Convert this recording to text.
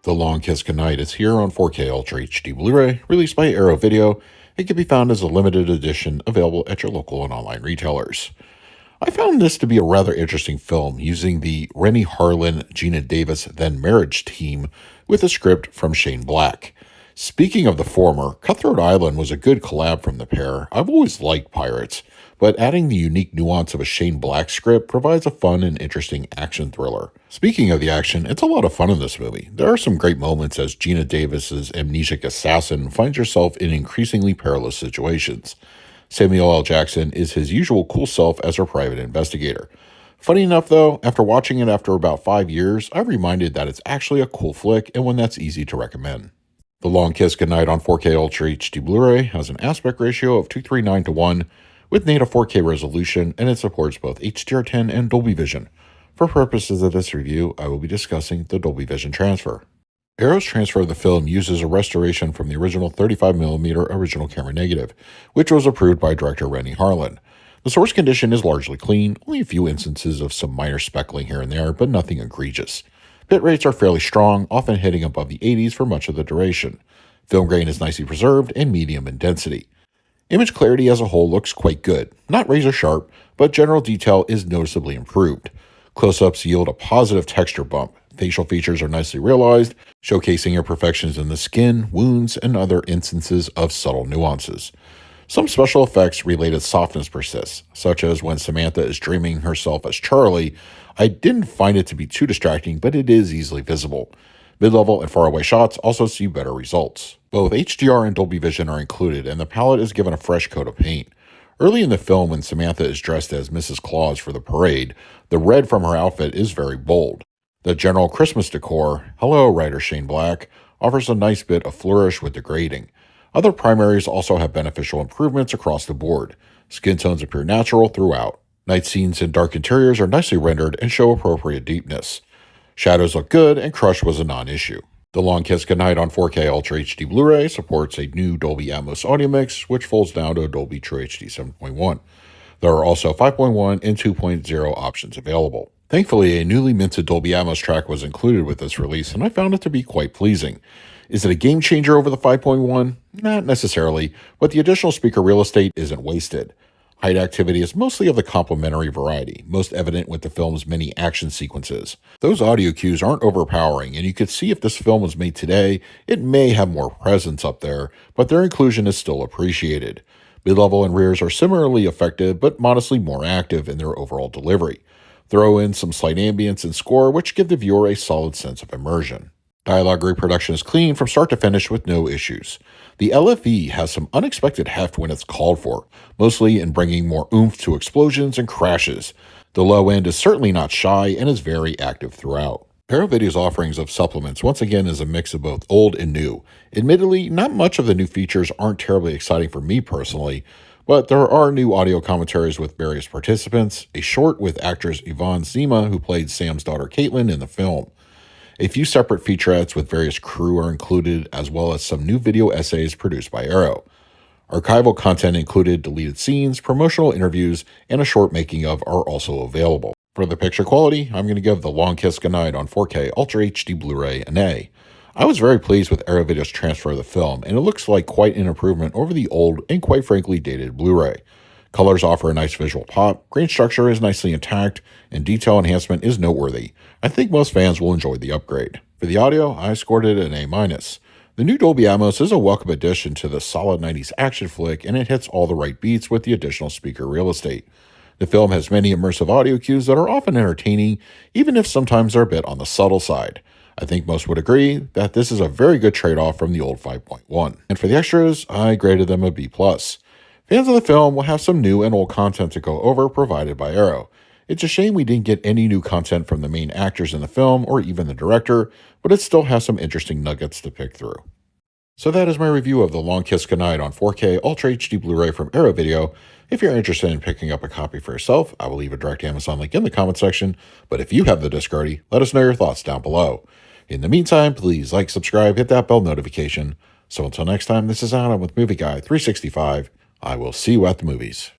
The Long Kiss Goodnight is here on 4K Ultra HD Blu-ray, released by Arrow Video. It can be found as a limited edition available at your local and online retailers. I found this to be a rather interesting film using the Rennie Harlin, Gina Davis then marriage team with a script from Shane Black. Speaking of the former, Cutthroat Island was a good collab from the pair. I've always liked pirates, but adding the unique nuance of a Shane Black script provides a fun and interesting action thriller. Speaking of the action, it's a lot of fun in this movie. There are some great moments as Gina Davis's amnesic assassin finds herself in increasingly perilous situations. Samuel L. Jackson is his usual cool self as her private investigator. Funny enough though, after watching it after about 5 years, I'm reminded that it's actually a cool flick and one that's easy to recommend. The Long Kiss Goodnight on 4K Ultra HD Blu-ray has an aspect ratio of 239:1 with native 4K resolution, and it supports both HDR10 and Dolby Vision. For purposes of this review, I will be discussing the Dolby Vision transfer. Arrow's transfer of the film uses a restoration from the original 35mm original camera negative, which was approved by director Rennie Harlin. The source condition is largely clean, only a few instances of some minor speckling here and there, but nothing egregious. Bit rates are fairly strong, often hitting above the 80s for much of the duration. Film grain is nicely preserved and medium in density. Image clarity as a whole looks quite good, not razor sharp, but general detail is noticeably improved. Close-ups yield a positive texture bump. Facial features are nicely realized, showcasing imperfections in the skin, wounds, and other instances of subtle nuances. Some special effects related softness persists, such as when Samantha is dreaming herself as Charlie. I didn't find it to be too distracting, but it is easily visible. Mid-level and faraway shots also see better results. Both HDR and Dolby Vision are included, and the palette is given a fresh coat of paint. Early in the film, when Samantha is dressed as Mrs. Claus for the parade, the red from her outfit is very bold. The general Christmas decor, hello writer Shane Black, offers a nice bit of flourish with the grading. Other primaries also have beneficial improvements across the board. Skin tones appear natural throughout. Night scenes and dark interiors are nicely rendered and show appropriate deepness. Shadows look good, and crush was a non-issue. The Long Kiss Goodnight on 4K Ultra HD Blu-ray supports a new Dolby Atmos audio mix, which folds down to a Dolby True HD 7.1. There are also 5.1 and 2.0 options available. Thankfully, a newly minted Dolby Atmos track was included with this release, and I found it to be quite pleasing. Is it a game changer over the 5.1? Not necessarily, but the additional speaker real estate isn't wasted. Height activity is mostly of the complementary variety, most evident with the film's many action sequences. Those audio cues aren't overpowering, and you could see if this film was made today, it may have more presence up there, but their inclusion is still appreciated. Mid-level and rears are similarly effective, but modestly more active in their overall delivery. Throw in some slight ambience and score, which give the viewer a solid sense of immersion. Dialogue reproduction is clean from start to finish with no issues. The LFE has some unexpected heft when it's called for, mostly in bringing more oomph to explosions and crashes. The low end is certainly not shy and is very active throughout. Arrow Video's offerings of supplements once again is a mix of both old and new. Admittedly, not much of the new features aren't terribly exciting for me personally, but there are new audio commentaries with various participants, a short with actress Yvonne Zima who played Sam's daughter Caitlin in the film. A few separate featurettes with various crew are included, as well as some new video essays produced by Arrow. Archival content included deleted scenes, promotional interviews, and a short making of are also available. For the picture quality, I'm going to give The Long Kiss Goodnight on 4K Ultra HD Blu-ray an A. I was very pleased with Arrow Video's transfer of the film, and it looks like quite an improvement over the old and quite frankly dated Blu-ray. Colors offer a nice visual pop, grain structure is nicely intact, and detail enhancement is noteworthy. I think most fans will enjoy the upgrade. For the audio, I scored it an A-. The new Dolby Atmos is a welcome addition to the solid 90s action flick, and it hits all the right beats with the additional speaker real estate. The film has many immersive audio cues that are often entertaining, even if sometimes they're a bit on the subtle side. I think most would agree that this is a very good trade-off from the old 5.1. And for the extras, I graded them a B+. Fans of the film will have some new and old content to go over provided by Arrow. It's a shame we didn't get any new content from the main actors in the film or even the director, but it still has some interesting nuggets to pick through. So that is my review of The Long Kiss Goodnight on 4K Ultra HD Blu-ray from Arrow Video. If you're interested in picking up a copy for yourself, I will leave a direct Amazon link in the comment section, but if you have the disc already, let us know your thoughts down below. In the meantime, please like, subscribe, hit that bell notification. So until next time, this is Adam with Movie Guy 365. I will see you at the movies.